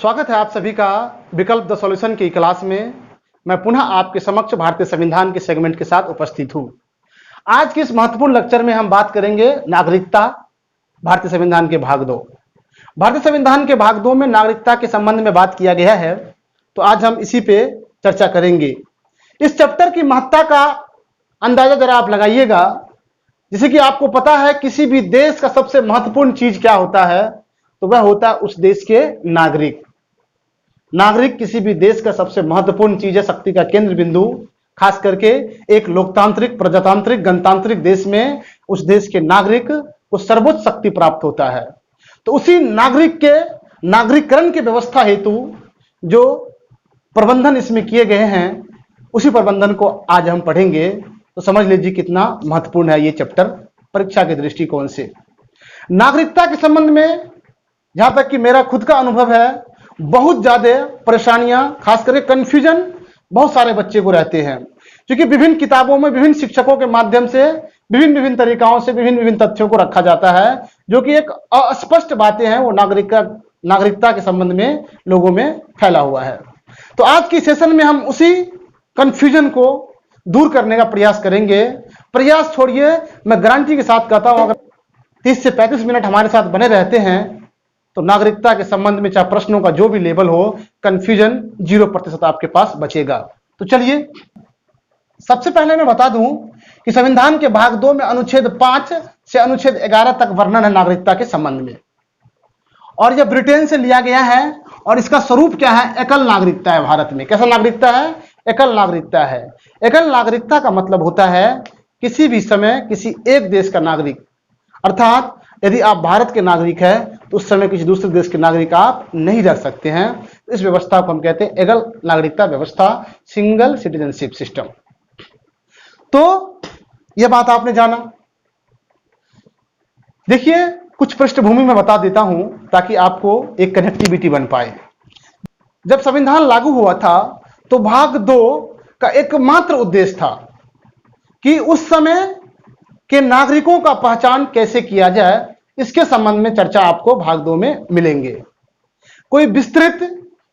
स्वागत है आप सभी का विकल्प द सॉल्यूशन की क्लास में। मैं पुनः आपके समक्ष भारतीय संविधान के सेगमेंट के साथ उपस्थित हूं। आज के इस महत्वपूर्ण लेक्चर में हम बात करेंगे नागरिकता, भारतीय संविधान के भाग 2। भारतीय संविधान के भाग 2 में नागरिकता के संबंध में बात किया गया है, तो आज हम इसी पे चर्चा करेंगे। इस चैप्टर की महत्ता का अंदाजा जरा आप लगाइएगा। जैसे कि आपको पता है किसी भी देश का सबसे महत्वपूर्ण चीज क्या होता है, तो वह होता है उस देश के नागरिक। नागरिक किसी भी देश का सबसे महत्वपूर्ण चीज है, शक्ति का केंद्र बिंदु। खास करके एक लोकतांत्रिक, प्रजातांत्रिक, गणतांत्रिक देश में उस देश के नागरिक को सर्वोच्च शक्ति प्राप्त होता है। तो उसी नागरिक के नागरिकरण की व्यवस्था हेतु जो प्रबंधन इसमें किए गए हैं, उसी प्रबंधन को आज हम पढ़ेंगे। तो समझ लीजिए कितना महत्वपूर्ण है ये चैप्टर परीक्षा के दृष्टिकोण से। नागरिकता के संबंध में जहां तक कि मेरा खुद का अनुभव है, बहुत ज्यादा परेशानियां, खास करके कंफ्यूजन बहुत सारे बच्चे को रहते हैं, क्योंकि विभिन्न किताबों में विभिन्न शिक्षकों के माध्यम से विभिन्न तरीकाओं से विभिन्न तथ्यों को रखा जाता है, जो कि एक अस्पष्ट बातें हैं, वो नागरिकता के संबंध में लोगों में फैला हुआ है। तो आज की सेशन में हम उसी कंफ्यूजन को दूर करने का प्रयास करेंगे। प्रयास छोड़िए, मैं गारंटी के साथ कहता हूं, अगर 30 से 35 मिनट हमारे साथ बने रहते हैं तो नागरिकता के संबंध में चाहे प्रश्नों का जो भी लेवल हो, कंफ्यूजन 0% आपके पास बचेगा। तो चलिए, सबसे पहले मैं बता दूं कि संविधान के भाग 2 में अनुच्छेद 5 से अनुच्छेद 11 तक वर्णन है नागरिकता के संबंध में, और यह ब्रिटेन से लिया गया है। और इसका स्वरूप क्या है? एकल नागरिकता है। भारत में कैसा नागरिकता है? एकल नागरिकता है। एकल नागरिकता का मतलब होता है किसी भी समय किसी एक देश का नागरिक, अर्थात यदि आप भारत के नागरिक हैं तो उस समय किसी दूसरे देश के नागरिक आप नहीं रह सकते हैं। इस व्यवस्था को हम कहते हैं एकल नागरिकता व्यवस्था, सिंगल सिटीजनशिप सिस्टम। तो यह बात आपने जाना। देखिए, कुछ पृष्ठभूमि में बता देता हूं ताकि आपको एक कनेक्टिविटी बन पाए। जब संविधान लागू हुआ था तो भाग 2 का एकमात्र उद्देश्य था कि उस समय के नागरिकों का पहचान कैसे किया जाए, इसके संबंध में चर्चा आपको भाग 2 में मिलेंगे। कोई विस्तृत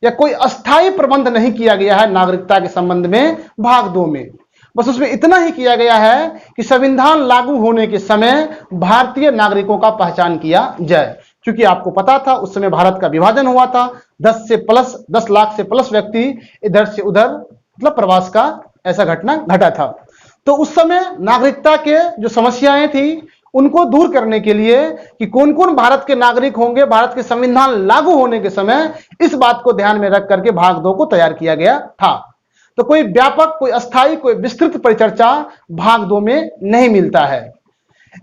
या कोई अस्थायी प्रबंध नहीं किया गया है नागरिकता के संबंध में भाग 2 में। बस उसमें इतना ही किया गया है कि संविधान लागू होने के समय भारतीय नागरिकों का पहचान किया जाए, क्योंकि आपको पता था उस समय भारत का विभाजन हुआ था। 10 लाख से प्लस व्यक्ति इधर से उधर मतलब प्रवास का ऐसा घटना घटा था। तो उस समय नागरिकता के जो समस्याएं थी उनको दूर करने के लिए कि कौन कौन भारत के नागरिक होंगे भारत के संविधान लागू होने के समय, इस बात को ध्यान में रख करके भाग 2 को तैयार किया गया था। तो कोई व्यापक, कोई अस्थायी, कोई विस्तृत परिचर्चा भाग 2 में नहीं मिलता है।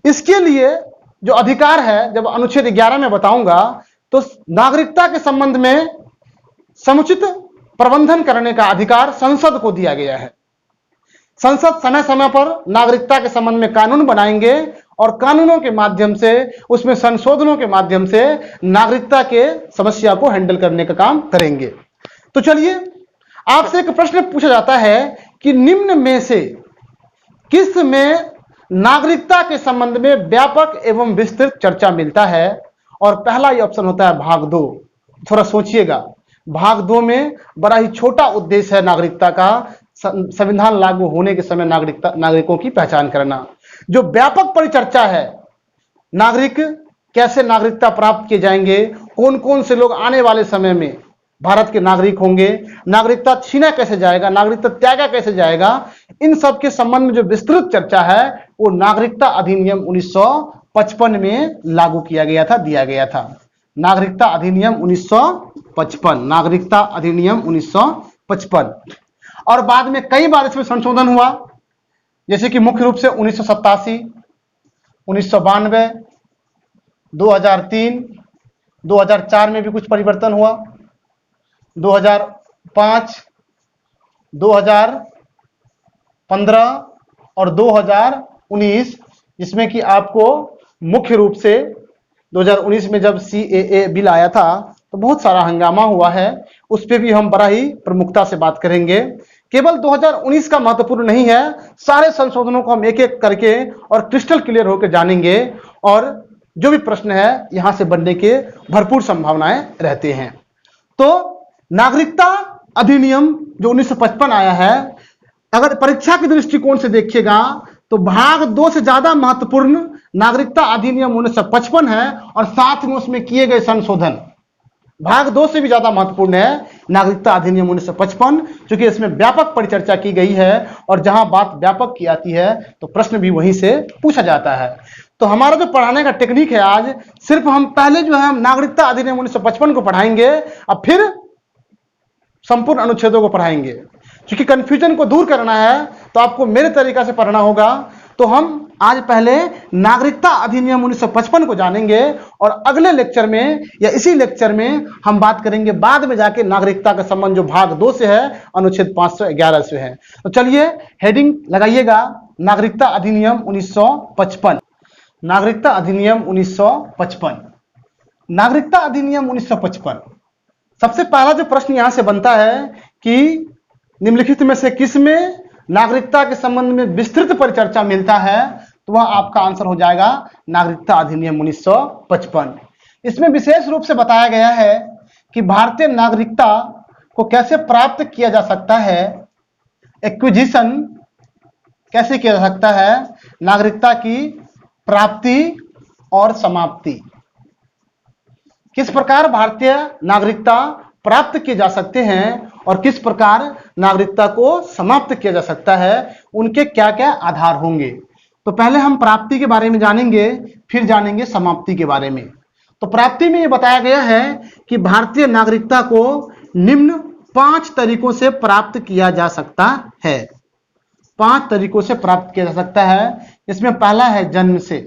इसके लिए जो अधिकार है, जब अनुच्छेद 11 में बताऊंगा, तो नागरिकता के संबंध में समुचित प्रबंधन करने का अधिकार संसद को दिया गया है। संसद समय समय पर नागरिकता के संबंध में कानून बनाएंगे और कानूनों के माध्यम से, उसमें संशोधनों के माध्यम से नागरिकता के समस्या को हैंडल करने का काम करेंगे। तो चलिए, आपसे एक प्रश्न पूछा जाता है कि निम्न में से किस में नागरिकता के संबंध में व्यापक एवं विस्तृत चर्चा मिलता है? और पहला ये ऑप्शन होता है भाग 2। थोड़ा सोचिएगा, भाग 2 में बड़ा ही छोटा उद्देश्य है नागरिकता का, संविधान लागू होने के समय नागरिकों की पहचान करना। जो व्यापक परिचर्चा है, नागरिक कैसे नागरिकता प्राप्त किए जाएंगे, कौन कौन से लोग आने वाले समय में भारत के नागरिक होंगे, नागरिकता छीना कैसे जाएगा, नागरिकता त्यागा कैसे जाएगा, इन सब के संबंध में जो विस्तृत चर्चा है वो नागरिकता अधिनियम 1955 में लागू किया गया था, दिया गया था। नागरिकता अधिनियम 1955, नागरिकता अधिनियम 1955। और बाद में कई बार इसमें संशोधन हुआ, जैसे कि मुख्य रूप से 1987, 1992, 2003, 2004 में भी कुछ परिवर्तन हुआ, 2005, 2015 और 2019, जिसमें कि आपको मुख्य रूप से 2019 में जब CAA बिल आया था तो बहुत सारा हंगामा हुआ है, उस पर भी हम बड़ा ही प्रमुखता से बात करेंगे। केवल 2019 का महत्वपूर्ण नहीं है, सारे संशोधनों को हम एक एक करके और क्रिस्टल क्लियर होकर जानेंगे, और जो भी प्रश्न है यहां से बनने के भरपूर संभावनाएं रहते हैं। तो नागरिकता अधिनियम जो 1955 आया है, अगर परीक्षा के दृष्टिकोण से देखिएगा तो भाग 2 से ज्यादा महत्वपूर्ण नागरिकता अधिनियम 1955 है, और साथ में उसमें किए गए संशोधन भाग 2 से भी ज्यादा महत्वपूर्ण है नागरिकता अधिनियम 1955, क्योंकि इसमें व्यापक परिचर्चा की गई है, और जहां बात व्यापक की आती है तो प्रश्न भी वहीं से पूछा जाता है। तो हमारा जो पढ़ाने का टेक्निक है, आज सिर्फ हम पहले जो है हम नागरिकता अधिनियम 1955 को पढ़ाएंगे, अब फिर संपूर्ण अनुच्छेदों को पढ़ाएंगे। क्योंकि कंफ्यूजन को दूर करना है तो आपको मेरे तरीका से पढ़ना होगा। तो हम आज पहले नागरिकता अधिनियम 1955 को जानेंगे, और अगले लेक्चर में या इसी लेक्चर में हम बात करेंगे बाद में जाके नागरिकता का संबंध जो भाग 2 से है, अनुच्छेद 511 से है। तो चलिए हेडिंग लगाइएगा, नागरिकता अधिनियम 1955। नागरिकता अधिनियम 1955, नागरिकता अधिनियम 1955। सबसे पहला जो प्रश्न यहां से बनता है कि निम्नलिखित में से किस में नागरिकता के संबंध में विस्तृत परिचर्चा मिलता है, तो वह आपका आंसर हो जाएगा नागरिकता अधिनियम 1955। इसमें विशेष रूप से बताया गया है कि भारतीय नागरिकता को कैसे प्राप्त किया जा सकता है, एक्विजिशन कैसे किया जा सकता है, नागरिकता की प्राप्ति और समाप्ति, किस प्रकार भारतीय नागरिकता प्राप्त किए जा सकते हैं और किस प्रकार नागरिकता को समाप्त किया जा सकता है, उनके क्या क्या आधार होंगे। तो पहले हम प्राप्ति के बारे में जानेंगे, फिर जानेंगे समाप्ति के बारे में। तो प्राप्ति में यह बताया गया है कि भारतीय नागरिकता को निम्न 5 तरीकों से प्राप्त किया जा सकता है। 5 तरीकों से प्राप्त किया जा सकता है। इसमें पहला है जन्म से,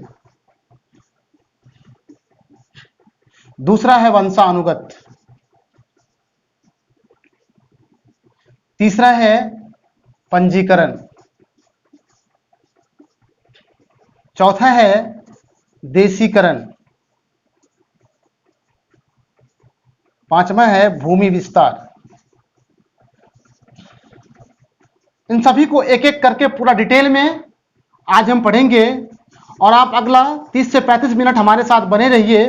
दूसरा है वंशानुगत, तीसरा है पंजीकरण, चौथा है देशीकरण, पांचवा है भूमि विस्तार। इन सभी को एक एक करके पूरा डिटेल में आज हम पढ़ेंगे, और आप अगला 30 से 35 मिनट हमारे साथ बने रहिए।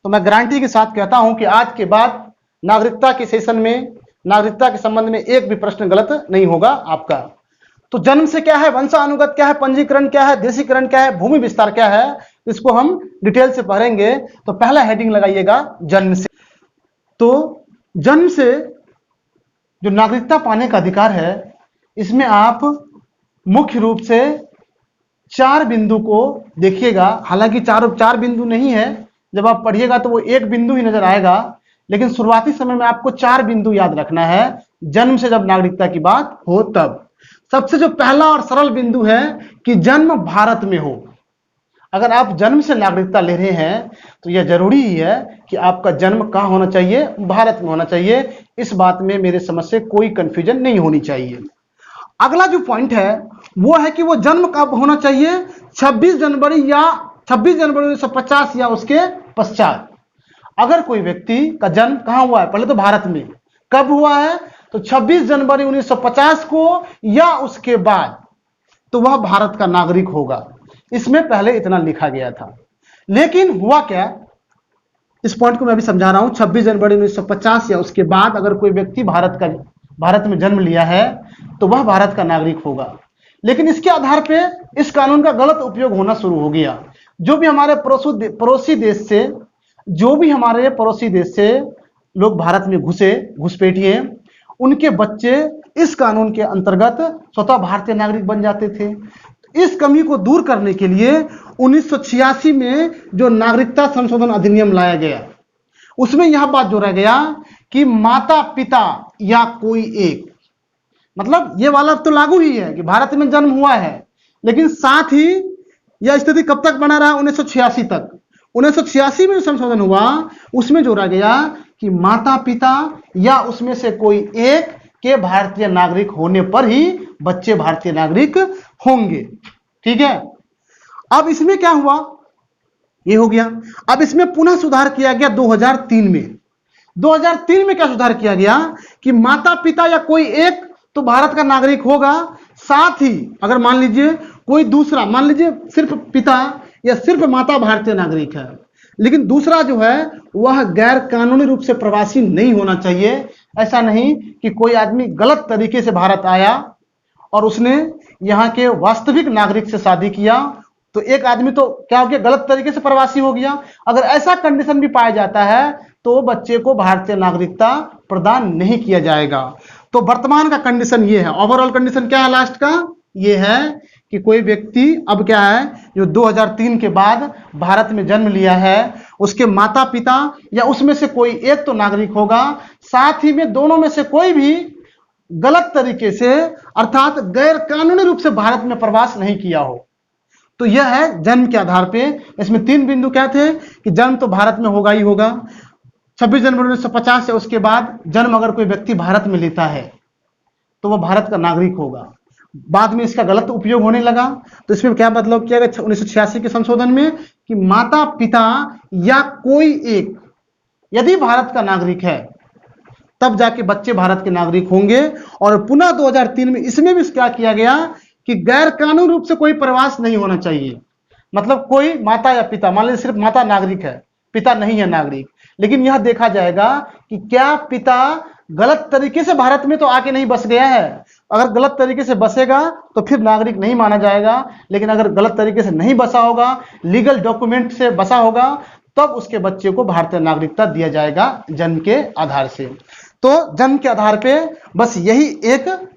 तो मैं गारंटी के साथ कहता हूं कि आज के बाद नागरिकता के सेशन में नागरिकता के संबंध में एक भी प्रश्न गलत नहीं होगा आपका। तो जन्म से क्या है, वंशानुगत क्या है, पंजीकरण क्या है, देशीकरण क्या है, भूमि विस्तार क्या है, इसको हम डिटेल से पढ़ेंगे। तो पहला हेडिंग लगाइएगा जन्म से। तो जन्म से जो नागरिकता पाने का अधिकार है, इसमें आप मुख्य रूप से 4 बिंदु को देखिएगा। हालांकि चार बिंदु नहीं है, जब आप पढ़िएगा तो वो एक बिंदु ही नजर आएगा, लेकिन शुरुआती समय में आपको 4 बिंदु याद रखना है जन्म से जब नागरिकता की बात हो तब। सबसे जो पहला और सरल बिंदु है कि जन्म भारत में हो। अगर आप जन्म से नागरिकता ले रहे हैं तो यह जरूरी ही है कि आपका जन्म कहां होना चाहिए, भारत में होना चाहिए। इस बात में मेरे समझ से कोई कंफ्यूजन नहीं होनी चाहिए। अगला जो पॉइंट है वो है कि वो जन्म कब होना चाहिए, 26 जनवरी 1950 या उसके पश्चात। अगर कोई व्यक्ति का जन्म कहां हुआ है, पहले तो भारत में, कब हुआ है तो 26 जनवरी 1950 को या उसके बाद, तो वह भारत का नागरिक होगा। इसमें पहले इतना लिखा गया था, लेकिन हुआ क्या, इस पॉइंट को मैं अभी समझा रहा हूं। 26 जनवरी 1950 या उसके बाद अगर कोई व्यक्ति भारत में जन्म लिया है तो वह भारत का नागरिक होगा। लेकिन इसके आधार पे इस कानून का गलत उपयोग होना शुरू हो गया। जो भी हमारे पड़ोसी देश से लोग भारत में घुसपैठिए, उनके बच्चे इस कानून के अंतर्गत स्वतः भारतीय नागरिक बन जाते थे। इस कमी को दूर करने के लिए 1986 में जो नागरिकता संशोधन अधिनियम लाया गया, उसमें यह बात जोड़ा गया कि माता पिता या कोई एक, मतलब ये वाला तो लागू ही है कि भारत में जन्म हुआ है, लेकिन साथ ही यह स्थिति कब तक बना रहा, 1986 तक। 1986 में जो संशोधन हुआ उसमें जोड़ा गया कि माता पिता या उसमें से कोई एक के भारतीय नागरिक होने पर ही बच्चे भारतीय नागरिक होंगे। ठीक है, अब इसमें क्या हुआ, ये हो गया। अब इसमें पुनः सुधार किया गया 2003 में। 2003 में क्या सुधार किया गया कि माता पिता या कोई एक तो भारत का नागरिक होगा, साथ ही अगर मान लीजिए कोई दूसरा, मान लीजिए सिर्फ पिता या सिर्फ माता भारतीय नागरिक है, लेकिन दूसरा जो है वह गैर कानूनी रूप से प्रवासी नहीं होना चाहिए। ऐसा नहीं कि कोई आदमी गलत तरीके से भारत आया और उसने यहाँ के वास्तविक नागरिक से शादी किया, तो एक आदमी तो क्या हो गया, गलत तरीके से प्रवासी हो गया। अगर ऐसा कंडीशन भी पाया जाता है तो बच्चे को भारतीय नागरिकता प्रदान नहीं किया जाएगा। तो वर्तमान का कंडीशन ये है, ओवरऑल कंडीशन क्या है लास्ट का, ये है कि कोई व्यक्ति अब क्या है जो 2003 के बाद भारत में जन्म लिया है, उसके माता पिता या उसमें से कोई एक तो नागरिक होगा, साथ ही में दोनों में से कोई भी गलत तरीके से अर्थात गैर कानूनी रूप से भारत में प्रवास नहीं किया हो। तो यह है जन्म के आधार पे। इसमें 3 बिंदु क्या थे कि जन्म तो भारत में होगा ही होगा, 26 जनवरी 1950 से उसके बाद जन्म अगर कोई व्यक्ति भारत में लेता है तो वह भारत का नागरिक होगा। बाद में इसका गलत उपयोग होने लगा, तो इसमें क्या बदलाव किया गया 1986 के संशोधन में कि माता पिता या कोई एक यदि भारत का नागरिक है तब जाके बच्चे भारत के नागरिक होंगे। और पुनः 2003 में इसमें भी क्या किया गया कि गैर कानूनी रूप से कोई प्रवास नहीं होना चाहिए। मतलब कोई माता या पिता, मान लीजिए सिर्फ माता नागरिक है, पिता नहीं है नागरिक, लेकिन यह देखा जाएगा कि क्या पिता गलत तरीके से भारत में तो आके नहीं बस गया है। अगर गलत तरीके से बसेगा तो फिर नागरिक नहीं माना जाएगा, लेकिन अगर गलत तरीके से नहीं बसा होगा, लीगल डॉक्यूमेंट से बसा होगा, तब उसके बच्चे को भारतीय नागरिकता दिया जाएगा जन्म के आधार से। तो जन्म के आधार पे बस यही एक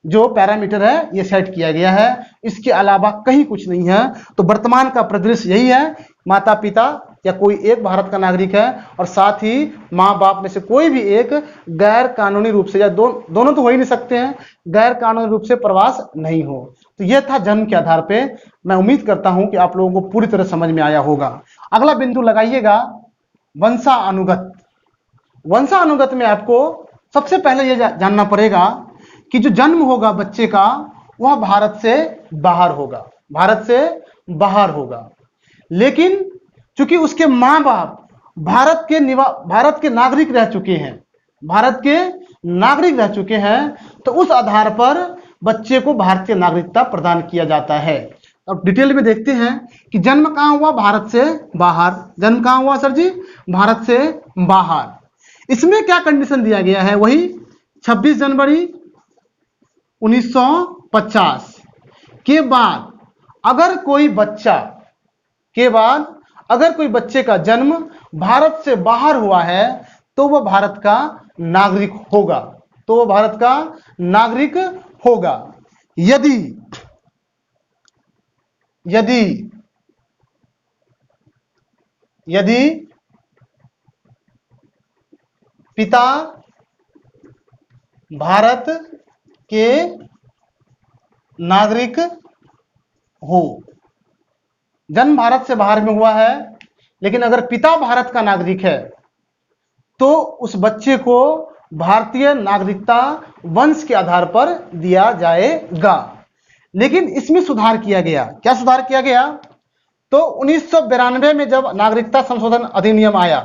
जो पैरामीटर है ये सेट किया गया है, इसके अलावा कहीं कुछ नहीं है। तो वर्तमान का परिदृश्य यही है, माता पिता या कोई एक भारत का नागरिक है और साथ ही माँ बाप में से कोई भी एक गैर कानूनी रूप से या दोनों तो हो ही नहीं सकते हैं, गैर कानूनी रूप से प्रवास नहीं हो। तो यह था जन्म के आधार पे। मैं उम्मीद करता हूं कि आप लोगों को पूरी तरह समझ में आया होगा। अगला बिंदु लगाइएगा वंशानुगत। वंशानुगत में आपको सबसे पहले यह जानना पड़ेगा कि जो जन्म होगा बच्चे का वह भारत से बाहर होगा, भारत से बाहर होगा। लेकिन चूंकि उसके माँ बाप भारत के नागरिक रह चुके हैं, भारत के नागरिक रह चुके हैं, तो उस आधार पर बच्चे को भारतीय नागरिकता प्रदान किया जाता है। अब डिटेल में देखते हैं कि जन्म कहाँ हुआ, भारत से बाहर। जन्म कहाँ हुआ सर जी, भारत से बाहर। इसमें क्या कंडीशन दिया गया है, वही 26 जनवरी 1950 के बाद अगर कोई बच्चे का जन्म भारत से बाहर हुआ है तो वह भारत का नागरिक होगा, तो वह भारत का नागरिक होगा। यदि पिता भारत के नागरिक हो, जन्म भारत से बाहर में हुआ है, लेकिन अगर पिता भारत का नागरिक है तो उस बच्चे को भारतीय नागरिकता वंश के आधार पर दिया जाएगा। लेकिन इसमें सुधार किया गया। क्या सुधार किया गया, तो 1992 में जब नागरिकता संशोधन अधिनियम आया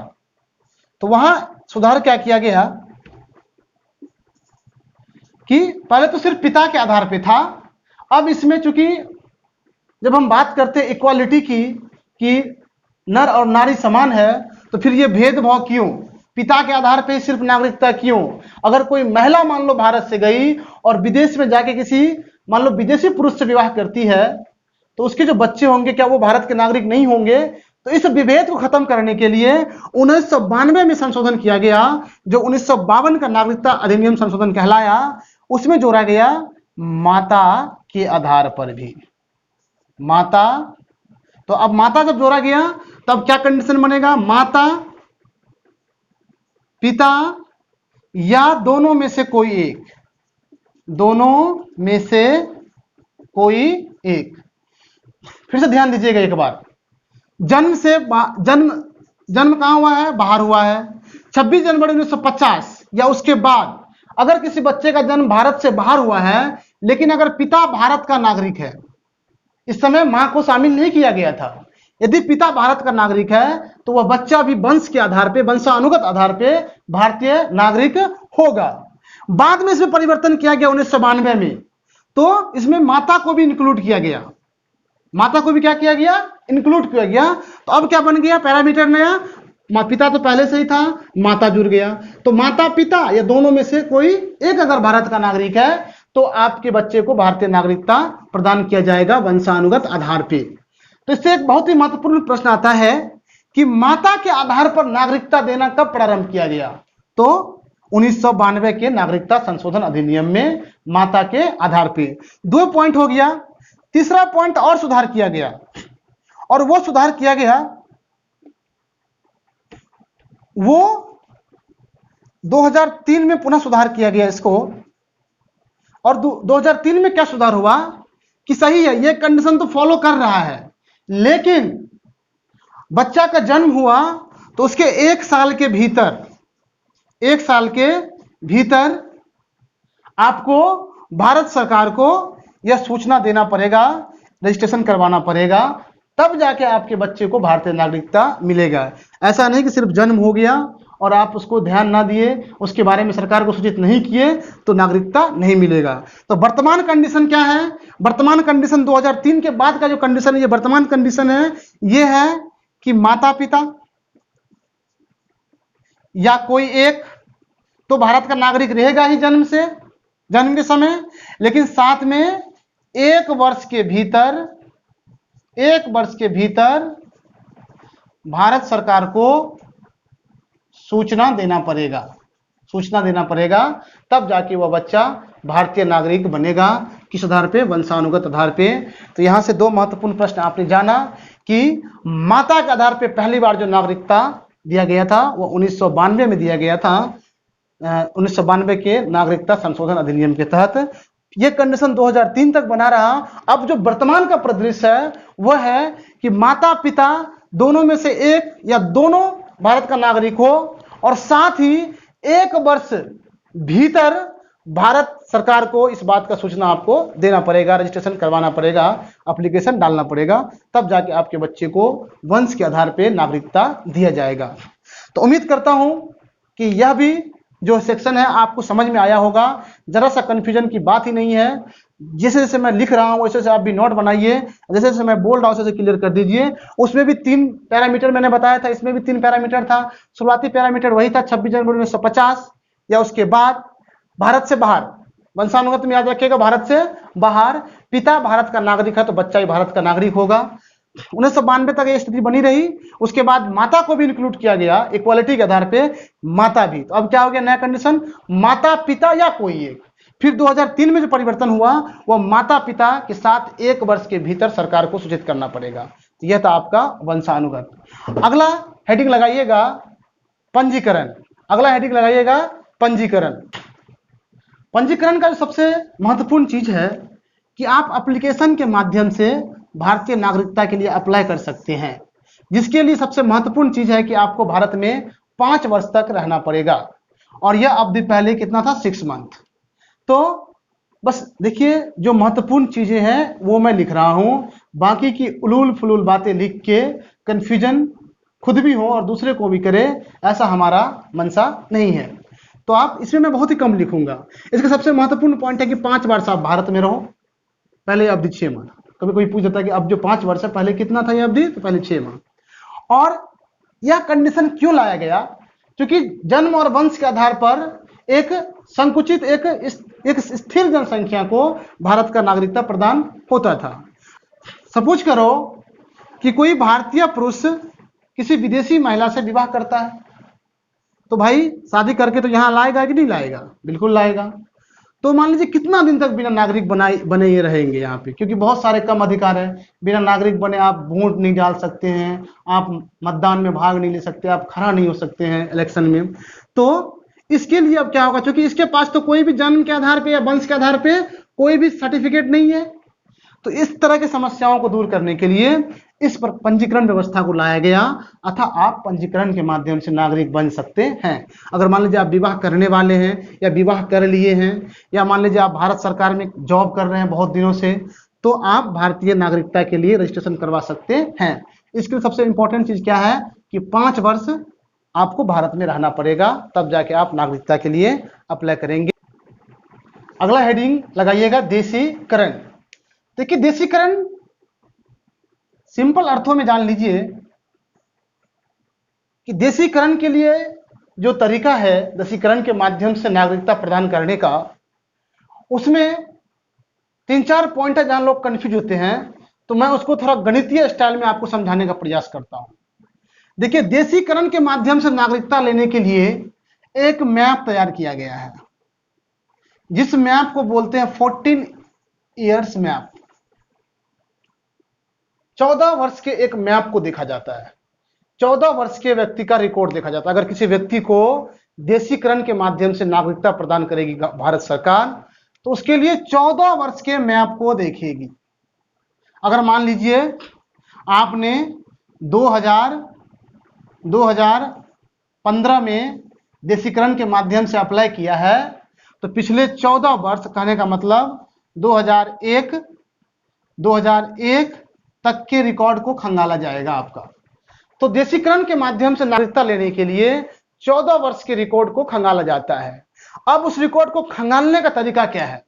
तो वहां सुधार क्या किया गया कि पहले तो सिर्फ पिता के आधार पे था, अब इसमें चूंकि जब हम बात करते हैं इक्वालिटी की कि नर और नारी समान है, तो फिर ये भेदभाव क्यों, पिता के आधार पे सिर्फ नागरिकता क्यों। अगर कोई महिला मान लो भारत से गई और विदेश में जाके किसी मान लो विदेशी पुरुष से विवाह करती है, तो उसके जो बच्चे होंगे क्या वो भारत के नागरिक नहीं होंगे। तो इस विभेद को खत्म करने के लिए 1992 में संशोधन किया गया, जो 1952 का नागरिकता अधिनियम संशोधन कहलाया। उसमें जोड़ा गया माता के आधार पर भी, माता। तो अब माता जब जोड़ा गया तब क्या कंडीशन बनेगा, माता पिता या दोनों में से कोई एक, दोनों में से कोई एक। फिर से ध्यान दीजिएगा एक बार, जन्म कहां हुआ है, बाहर हुआ है। 26 जनवरी 1950 या उसके बाद अगर किसी बच्चे का जन्म भारत से बाहर हुआ है, लेकिन अगर पिता भारत का नागरिक है, इस समय मां को शामिल नहीं किया गया था, यदि पिता भारत का नागरिक है तो वह बच्चा भी वंश के आधार पे, वंशानुगत आधार पे भारतीय नागरिक होगा। बाद में इसमें परिवर्तन किया गया 1992 में, तो इसमें माता को भी इंक्लूड किया गया। माता को भी क्या किया गया, इंक्लूड किया गया। तो अब क्या बन गया पैरामीटर नया, पिता तो पहले से ही था, माता जुड़ गया। तो माता पिता या दोनों में से कोई एक अगर भारत का नागरिक है तो आपके बच्चे को भारतीय नागरिकता प्रदान किया जाएगा वंशानुगत आधार पे। तो इससे एक बहुत ही महत्वपूर्ण प्रश्न आता है कि माता के आधार पर नागरिकता देना कब प्रारंभ किया गया? तो 1992 के नागरिकता संशोधन अधिनियम में माता के आधार पे। 2 पॉइंट हो गया। तीसरा पॉइंट और सुधार किया गया, और वो सुधार किया गया वो 2003 में पुनः सुधार किया गया इसको। और 2003 में क्या सुधार हुआ कि सही है ये कंडीशन तो फॉलो कर रहा है, लेकिन बच्चा का जन्म हुआ तो उसके 1 साल के भीतर, 1 साल के भीतर आपको भारत सरकार को यह सूचना देना पड़ेगा, रजिस्ट्रेशन करवाना पड़ेगा, तब जाके आपके बच्चे को भारतीय नागरिकता मिलेगा। ऐसा नहीं कि सिर्फ जन्म हो गया और आप उसको ध्यान ना दिए, उसके बारे में सरकार को सूचित नहीं किए तो नागरिकता नहीं मिलेगा। तो वर्तमान कंडीशन क्या है? वर्तमान कंडीशन 2003 के बाद का जो कंडीशन है, ये वर्तमान कंडीशन है, ये है कि माता पिता या कोई एक तो भारत का नागरिक रहेगा ही जन्म से, जन्म के समय, लेकिन साथ में 1 वर्ष के भीतर, 1 वर्ष के भीतर भारत सरकार को सूचना देना पड़ेगा, सूचना देना पड़ेगा, तब जाके वह बच्चा भारतीय नागरिक बनेगा। किस आधार पे? वंशानुगत आधार पे। तो यहां से 2 महत्वपूर्ण प्रश्न आपने जाना कि माता के आधार पे पहली बार जो नागरिकता दिया गया था वो 1992 में दिया गया था, 1992 के नागरिकता संशोधन अधिनियम के तहत। ये कंडीशन 2003 तक बना रहा। अब जो वर्तमान का परिदृश्य है वह है कि माता पिता दोनों में से एक या दोनों भारत का नागरिक हो, और साथ ही 1 वर्ष भीतर भारत सरकार को इस बात का सूचना आपको देना पड़ेगा, रजिस्ट्रेशन करवाना पड़ेगा, एप्लीकेशन डालना पड़ेगा, तब जाके आपके बच्चे को वंश के आधार पे नागरिकता दिया जाएगा। तो उम्मीद करता हूं कि यह भी जो सेक्शन है आपको समझ में आया होगा, जरा सा कंफ्यूजन की बात ही नहीं है। जैसे जैसे मैं लिख रहा हूं वैसे वैसे आप भी नोट बनाइए, जैसे जैसे मैं बोल रहा हूं वैसे क्लियर कर दीजिए। उसमें भी 3 पैरामीटर मैंने बताया था, इसमें भी 3 पैरामीटर था। शुरुआती पैरामीटर वही था 26 जनवरी 1950, या उसके बाद भारत से बाहर, वंशानुगत में याद रखिएगा भारत से बाहर, पिता भारत का नागरिक है तो बच्चा भी भारत का नागरिक होगा। 1992 तक ये स्थिति बनी रही। उसके बाद माता को भी इंक्लूड किया गया इक्वालिटी के आधार पे, माता भी। तो अब क्या हो गया नया कंडीशन? माता पिता या कोई एक। फिर 2003 में जो परिवर्तन हुआ वह माता पिता के साथ 1 वर्ष के भीतर सरकार को सूचित करना पड़ेगा। तो यह था आपका वंशानुगत। अगला हेडिंग लगाइएगा पंजीकरण। अगला हेडिंग लगाइएगा पंजीकरण। पंजीकरण का जो सबसे महत्वपूर्ण चीज है कि आप एप्लीकेशन के माध्यम से भारतीय नागरिकता के लिए अप्लाई कर सकते हैं, जिसके लिए सबसे महत्वपूर्ण चीज है कि आपको भारत में 5 वर्ष तक रहना पड़ेगा, और यह अवधि पहले कितना था? 6 मंथ। तो बस देखिए जो महत्वपूर्ण चीजें हैं वो मैं लिख रहा हूं, बाकी की उलूल फुलूल बातें लिख के कंफ्यूजन खुद भी हो और दूसरे को भी करे, ऐसा हमारा मंशा नहीं है। तो आप इसमें मैं बहुत ही कम लिखूंगा। इसका सबसे महत्वपूर्ण पॉइंट है कि 5 वर्ष आप भारत में रहो, पहले अवधि 6 माह। कभी कोई पूछ जाता है कि अब जो 5 वर्ष है पहले कितना था ये अवधि? तो पहले 6 माह। और यह कंडीशन क्यों लाया गया? क्योंकि जन्म और वंश के आधार पर एक संकुचित एक स्थिर जनसंख्या को भारत का नागरिकता प्रदान होता था। सपोज करो कि कोई भारतीय पुरुष किसी विदेशी महिला से विवाह करता है, तो भाई शादी करके तो यहां लाएगा कि नहीं लाएगा? बिल्कुल लाएगा। तो मान लीजिए कितना दिन तक बिना नागरिक बने ये रहेंगे यहाँ पे, क्योंकि बहुत सारे कम अधिकार है। बिना नागरिक बने आप वोट नहीं डाल सकते हैं, आप मतदान में भाग नहीं ले सकते, आप खड़ा नहीं हो सकते हैं इलेक्शन में। तो इसके लिए अब क्या होगा? क्योंकि इसके पास तो कोई भी जन्म के आधार पे या वंश के आधार पे कोई भी सर्टिफिकेट नहीं है। तो इस तरह की समस्याओं को दूर करने के लिए इस पर पंजीकरण व्यवस्था को लाया गया, अतः आप पंजीकरण के माध्यम से नागरिक बन सकते हैं। अगर मान लीजिए आप विवाह करने वाले हैं या विवाह कर लिए हैं, या मान लीजिए आप भारत सरकार में जॉब कर रहे हैं बहुत दिनों से, तो आप भारतीय नागरिकता के लिए रजिस्ट्रेशन करवा सकते हैं। इसके लिए सबसे इंपॉर्टेंट चीज क्या है कि 5 वर्ष आपको भारत में रहना पड़ेगा, तब जाके आप नागरिकता के लिए अप्लाई करेंगे। अगला हेडिंग लगाइएगा देशीकरण। देखिए देशीकरण सिंपल अर्थों में जान लीजिए कि देशीकरण के लिए जो तरीका है देशीकरण के माध्यम से नागरिकता प्रदान करने का, उसमें 3-4 पॉइंट है जहां लोग कंफ्यूज होते हैं, तो मैं उसको थोड़ा गणितीय स्टाइल में आपको समझाने का प्रयास करता हूं। देखिए, देशीकरण के माध्यम से नागरिकता लेने के लिए एक मैप तैयार किया गया है, जिस मैप को बोलते हैं 14 ईयर्स मैप। 14 वर्ष के एक मैप को देखा जाता है, 14 वर्ष के व्यक्ति का रिकॉर्ड देखा जाता है। अगर किसी व्यक्ति को देशीकरण के माध्यम से नागरिकता प्रदान करेगी भारत सरकार, तो उसके लिए 14 वर्ष के मैप को देखेगी। अगर मान लीजिए आपने 2015 में देशीकरण के माध्यम से अप्लाई किया है, तो पिछले 14 वर्ष, कहने का मतलब 2001 तक के रिकॉर्ड को खंगाला जाएगा आपका। तो देशीकरण के माध्यम से नागरिकता लेने के लिए 14 वर्ष के रिकॉर्ड को खंगाला जाता है। अब उस रिकॉर्ड को खंगालने का तरीका क्या है?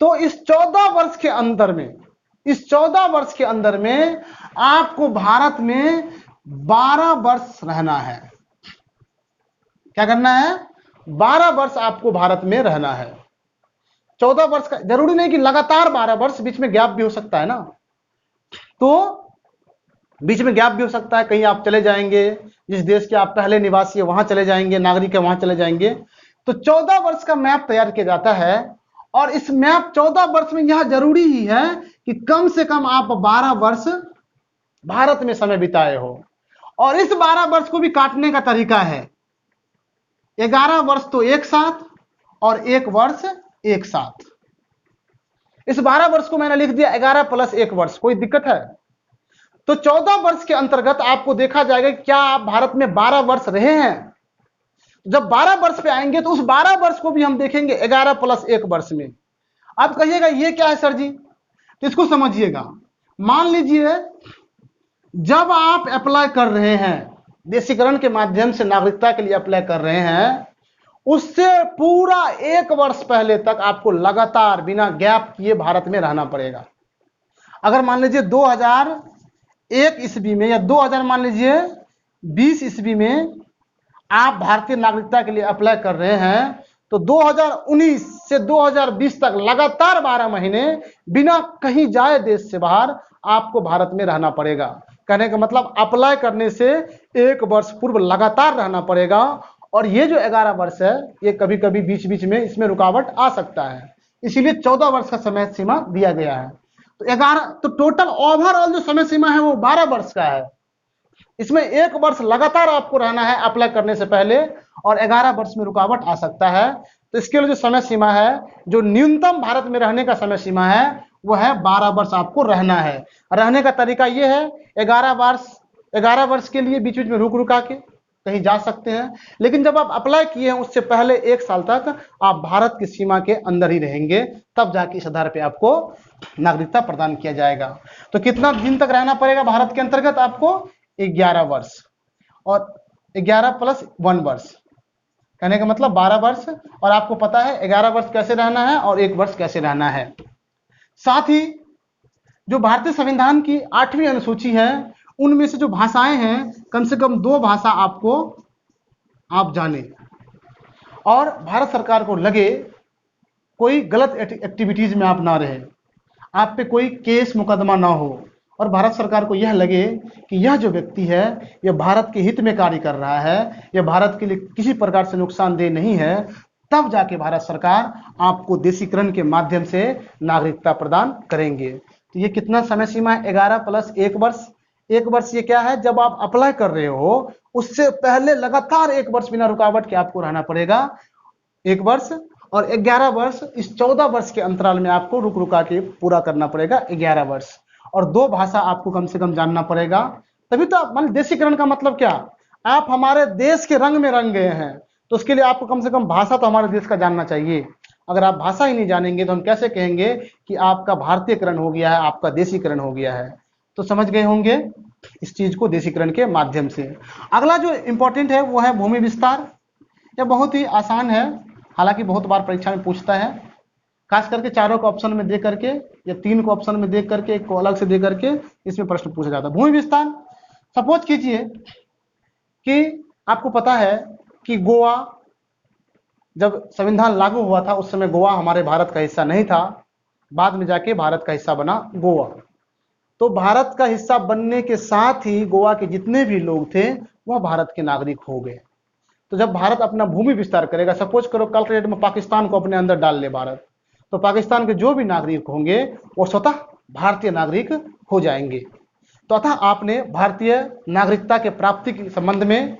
तो इस 14 वर्ष के अंदर में आपको भारत में 12 वर्ष रहना है। क्या करना है? 12 वर्ष आपको भारत में रहना है। 14 वर्ष का जरूरी नहीं कि लगातार 12 वर्ष, बीच में गैप भी हो सकता है ना, तो बीच में गैप भी हो सकता है। कहीं आप चले जाएंगे, जिस देश के आप पहले निवासी है वहां चले जाएंगे, नागरिक है वहां चले जाएंगे। तो 14 वर्ष का मैप तैयार किया जाता है, और इस मैप 14 वर्ष में यह जरूरी ही है कि कम से कम आप 12 वर्ष भारत में समय बिताए हो। और इस 12 वर्ष को भी काटने का तरीका है, 11 वर्ष तो एक साथ और 1 वर्ष एक साथ। इस 12 वर्ष को मैंने लिख दिया 11 + 1 वर्ष। कोई दिक्कत है? तो 14 वर्ष के अंतर्गत आपको देखा जाएगा क्या आप भारत में 12 वर्ष रहे हैं। जब 12 वर्ष पे आएंगे तो उस 12 वर्ष को भी हम देखेंगे 11 + 1 वर्ष में। आप कहिएगा ये क्या है सर जी? तो इसको समझिएगा। मान लीजिए जब आप अप्लाई कर रहे हैं, देशीकरण के माध्यम से नागरिकता के लिए अप्लाई कर रहे हैं, उससे पूरा 1 वर्ष पहले तक आपको लगातार बिना गैप किए भारत में रहना पड़ेगा। अगर मान लीजिए 2001 ईस्वी में या 2000 मान लीजिए 20 ईस्वी में आप भारतीय नागरिकता के लिए अप्लाई कर रहे हैं, तो 2019 से 2020 तक लगातार 12 महीने बिना कहीं जाए देश से बाहर आपको भारत में रहना पड़ेगा। कहने का मतलब अप्लाई करने से 1 वर्ष पूर्व लगातार रहना पड़ेगा। और ये जो 11 वर्ष है, ये कभी कभी बीच बीच में इसमें रुकावट आ सकता है, इसीलिए 14 वर्ष का समय सीमा दिया गया है। तो 11, तो टोटल ओवरऑल जो समय सीमा है वो 12 वर्ष का है। इसमें 1 वर्ष लगातार आपको रहना है अप्लाई करने से पहले, और 11 वर्ष में रुकावट आ सकता है। तो इसके लिए जो समय सीमा है, जो न्यूनतम भारत में रहने का समय सीमा है, वो है 12 वर्ष आपको रहना है। रहने का तरीका ये है, 11 वर्ष के लिए बीच बीच में रुका के कहीं जा सकते हैं, लेकिन जब आप अप्लाई किए हैं उससे पहले 1 साल तक आप भारत की सीमा के अंदर ही रहेंगे, तब जाके इस आधार पे आपको नागरिकता प्रदान किया जाएगा। तो कितना दिन तक रहना पड़ेगा भारत के अंतर्गत? आपको 11 वर्ष, और 11 + 1 वर्ष, कहने का मतलब 12 वर्ष। और आपको पता है 11 वर्ष कैसे रहना है और 1 वर्ष कैसे रहना है। साथ ही जो भारतीय संविधान की 8वीं अनुसूची है, उनमें से जो भाषाएं हैं, कम से कम 2 भाषा आप जाने, और भारत सरकार को लगे कोई गलत एक्टिविटीज में आप ना रहे, आप पे कोई केस मुकदमा ना हो, और भारत सरकार को यह लगे कि यह जो व्यक्ति है यह भारत के हित में कार्य कर रहा है, यह भारत के लिए किसी प्रकार से नुकसानदेह नहीं है, तब जाके भारत सरकार आपको देशीकरण के माध्यम से नागरिकता प्रदान करेंगे। तो ये कितना समय सीमा है? 11 + 1 वर्ष। 1 वर्ष ये क्या है? जब आप अप्लाई कर रहे हो उससे पहले लगातार 1 वर्ष बिना रुकावट के आपको रहना पड़ेगा, 1 वर्ष। और 11 वर्ष, इस 14 वर्ष के अंतराल में आपको रुका के पूरा करना पड़ेगा 11 वर्ष। और 2 भाषा आपको कम से कम जानना पड़ेगा, तभी तो आप, मान देशीकरण का मतलब क्या? आप हमारे देश के रंग में रंग गए हैं, तो उसके लिए आपको कम से कम भाषा तो हमारे देश का जानना चाहिए। अगर आप भाषा ही नहीं जानेंगे तो हम कैसे कहेंगे कि आपका भारतीयकरण हो गया है, आपका देशीकरण हो गया है। तो समझ गए होंगे इस चीज को देशीकरण के माध्यम से। अगला जो इंपॉर्टेंट है वो है भूमि विस्तार। यह बहुत ही आसान है, हालांकि बहुत बार परीक्षा में पूछता है। खास करके चारों को ऑप्शन में दे करके या 3 को ऑप्शन में दे करके एक को अलग से दे करके इसमें प्रश्न पूछा जाता है। भूमि विस्तार, सपोज कीजिए कि आपको पता है कि गोवा जब संविधान लागू हुआ था उस समय गोवा हमारे भारत का हिस्सा नहीं था, बाद में जाके भारत का हिस्सा बना गोवा। तो भारत का हिस्सा बनने के साथ ही गोवा के जितने भी लोग थे वह भारत के नागरिक हो गए। तो जब भारत अपना भूमि विस्तार करेगा, सपोज करो कल के डेट में पाकिस्तान को अपने अंदर डाल ले भारत, तो पाकिस्तान के जो भी नागरिक होंगे वो स्वतः भारतीय नागरिक हो जाएंगे। तो अतः आपने भारतीय नागरिकता के प्राप्ति के संबंध में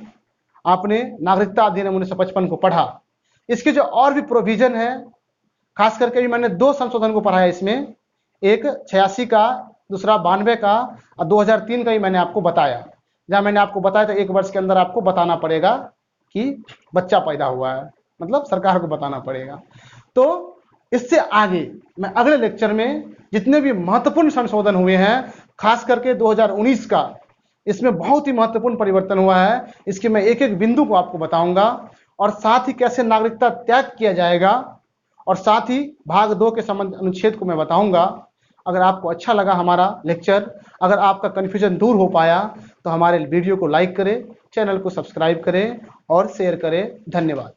आपने नागरिकता अधिनियम 1955 को पढ़ा। इसके जो और भी प्रोविजन है, खास करके भी मैंने 2 संशोधन को पढ़ा है इसमें, एक 86 का, दूसरा 92 का और 2003 का ही मैंने आपको बताया। जहां मैंने आपको बताया था 1 वर्ष के अंदर आपको बताना पड़ेगा कि बच्चा पैदा हुआ है, मतलब सरकार को बताना पड़ेगा। तो इससे आगे मैं अगले लेक्चर में जितने भी महत्वपूर्ण संशोधन हुए हैं, खास करके 2019 का, इसमें बहुत ही महत्वपूर्ण परिवर्तन हुआ है, इसके मैं एक एक बिंदु को आपको बताऊंगा, और साथ ही कैसे नागरिकता त्याग किया जाएगा, और साथ ही भाग 2 के संबंध अनुच्छेद को मैं बताऊंगा। अगर आपको अच्छा लगा हमारा लेक्चर, अगर आपका कन्फ्यूजन दूर हो पाया, तो हमारे वीडियो को लाइक करें, चैनल को सब्सक्राइब करें और शेयर करें। धन्यवाद।